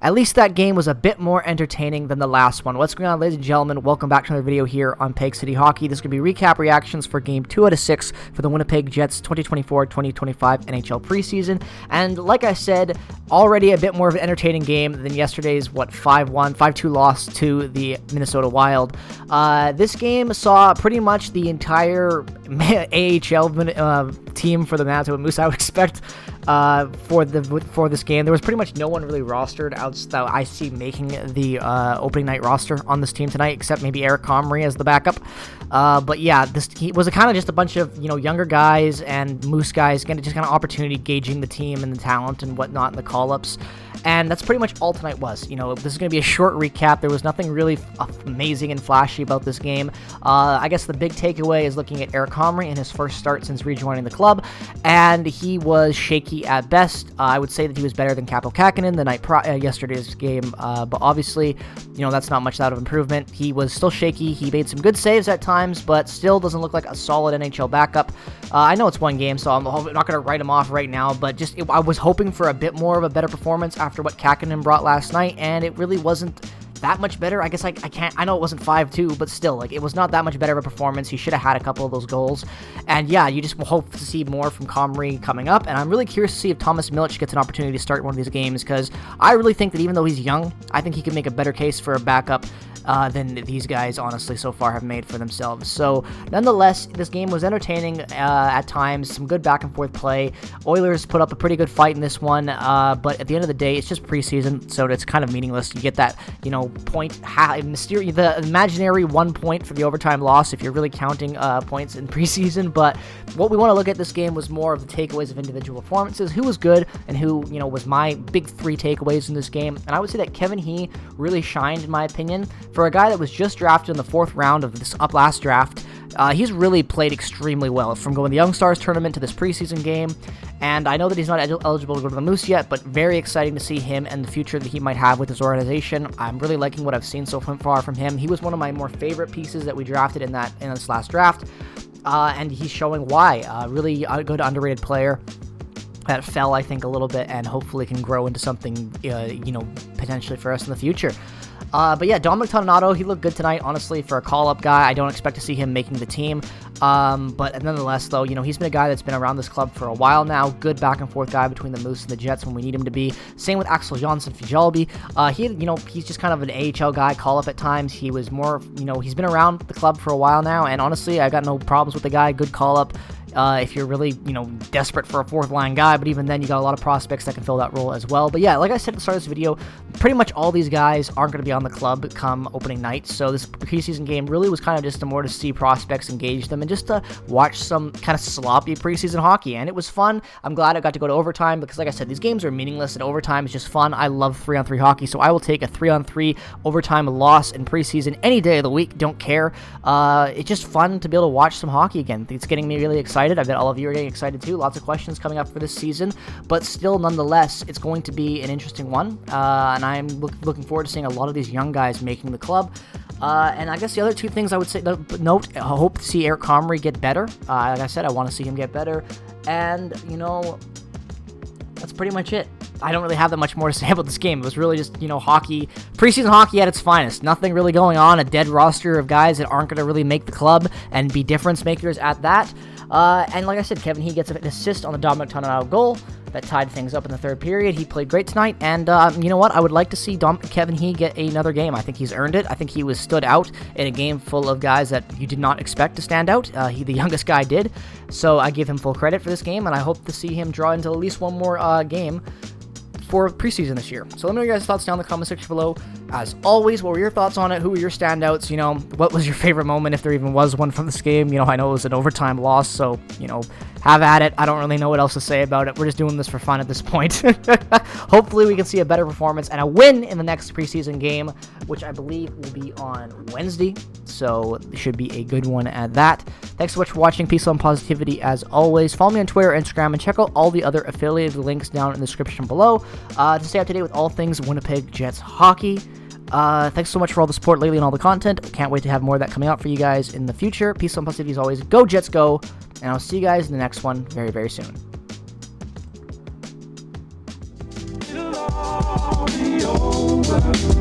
At least that game was a bit more entertaining than the last one. What's going on, ladies and gentlemen? Welcome back to another video here on Peg City Hockey. This is going to be recap reactions for Game 2 out of 6 for the Winnipeg Jets 2024-2025 NHL preseason. And like I said, already a bit more of an entertaining game than yesterday's, 5-2 loss to the Minnesota Wild. This game saw pretty much the entire AHL team for the Manitoba Moose, I would expect, for this game. There was pretty much no one really rostered out that I see making the opening night roster on this team tonight, except maybe Eric Comrie as the backup. But yeah, this was kind of just a bunch of younger guys and Moose guys getting just kind of opportunity gauging the team and the talent and whatnot in the call-ups. And that's pretty much all tonight was. This is going to be a short recap. There was nothing really amazing and flashy about this game. I guess the big takeaway is looking at Eric Comrie in his first start since rejoining the club, and he was shaky at best. I would say that he was better than Kaapo Kähkönen the night yesterday's game, but obviously, that's not much out of improvement. He was still shaky. He made some good saves at times, but still doesn't look like a solid NHL backup. I know it's one game, so I'm not going to write him off right now, but I was hoping for a bit more of a better performance after what Kähkönen brought last night, and it really wasn't that much better. I guess I know it wasn't 5-2, but still, it was not that much better of a performance. He should have had a couple of those goals. And yeah, you just hope to see more from Comrie coming up, and I'm really curious to see if Thomas Milic gets an opportunity to start one of these games, because I really think that even though he's young, I think he could make a better case for a backup than these guys honestly so far have made for themselves. So nonetheless, this game was entertaining at times, some good back and forth play. Oilers put up a pretty good fight in this one, but at the end of the day, it's just preseason, so it's kind of meaningless. You get that point, the imaginary 1 point for the overtime loss if you're really counting points in preseason. But what we want to look at this game was more of the takeaways of individual performances, who was good and who was my big three takeaways in this game. And I would say that Kevin He really shined, in my opinion. For a guy that was just drafted in the 4th round of this last draft, he's really played extremely well, from going to the Young Stars tournament to this preseason game. And I know that he's not eligible to go to the Moose yet, but very exciting to see him and the future that he might have with his organization. I'm really liking what I've seen so far from him. He was one of my more favorite pieces that we drafted in this last draft, and he's showing why. Really a good underrated player that fell, I think, a little bit, and hopefully can grow into something, potentially for us in the future. But yeah, Dominic Toninato, he looked good tonight, honestly, for a call-up guy. I don't expect to see him making the team. But nonetheless, though, he's been a guy that's been around this club for a while now. Good back-and-forth guy between the Moose and the Jets when we need him to be. Same with Axel Jonsson-Fijalbi. He's just kind of an AHL guy, call-up at times. He was more, he's been around the club for a while now, and honestly, I got no problems with the guy. Good call-up. If you're really, desperate for a 4th-line guy, but even then, you got a lot of prospects that can fill that role as well. But yeah, like I said at the start of this video, pretty much all these guys aren't going to be on the club come opening night, so this preseason game really was kind of just more to see prospects, engage them, and just to watch some kind of sloppy preseason hockey, and it was fun. I'm glad I got to go to overtime, because like I said, these games are meaningless, and overtime is just fun. I love 3-on-3 hockey, so I will take a 3-on-3 overtime loss in preseason any day of the week, don't care. It's just fun to be able to watch some hockey again. It's getting me really excited. I bet all of you are getting excited too. Lots of questions coming up for this season, but still, nonetheless, it's going to be an interesting one, and I'm looking forward to seeing a lot of these young guys making the club. And I guess the other two things I would say, note, I hope to see Eric Comrie get better. Like I said, I want to see him get better, and, that's pretty much it. I don't really have that much more to say about this game. It was really just, hockey, preseason hockey at its finest. Nothing really going on, a dead roster of guys that aren't going to really make the club and be difference makers at that. And like I said, Kevin He gets an assist on the Dominic Toninato goal that tied things up in the 3rd period. He played great tonight, and you know what? I would like to see Kevin He get another game. I think he's earned it. I think he was stood out in a game full of guys that you did not expect to stand out. The youngest guy did, so I give him full credit for this game, and I hope to see him draw into at least one more game for preseason this year. So let me know your guys' thoughts down in the comment section below. As always, what were your thoughts on it? Who were your standouts? What was your favorite moment, if there even was one from this game? I know it was an overtime loss, so, have at it. I don't really know what else to say about it. We're just doing this for fun at this point. Hopefully we can see a better performance and a win in the next preseason game, which I believe will be on Wednesday. So it should be a good one at that. Thanks so much for watching. Peace, love, and positivity as always. Follow me on Twitter, Instagram, and check out all the other affiliated links down in the description below to stay up to date with all things Winnipeg Jets hockey. Thanks so much for all the support lately and all the content. Can't wait to have more of that coming out for you guys in the future. Peace, love, and positivity as always. Go Jets, go! And I'll see you guys in the next one very, very soon. It'll all be over. Bye.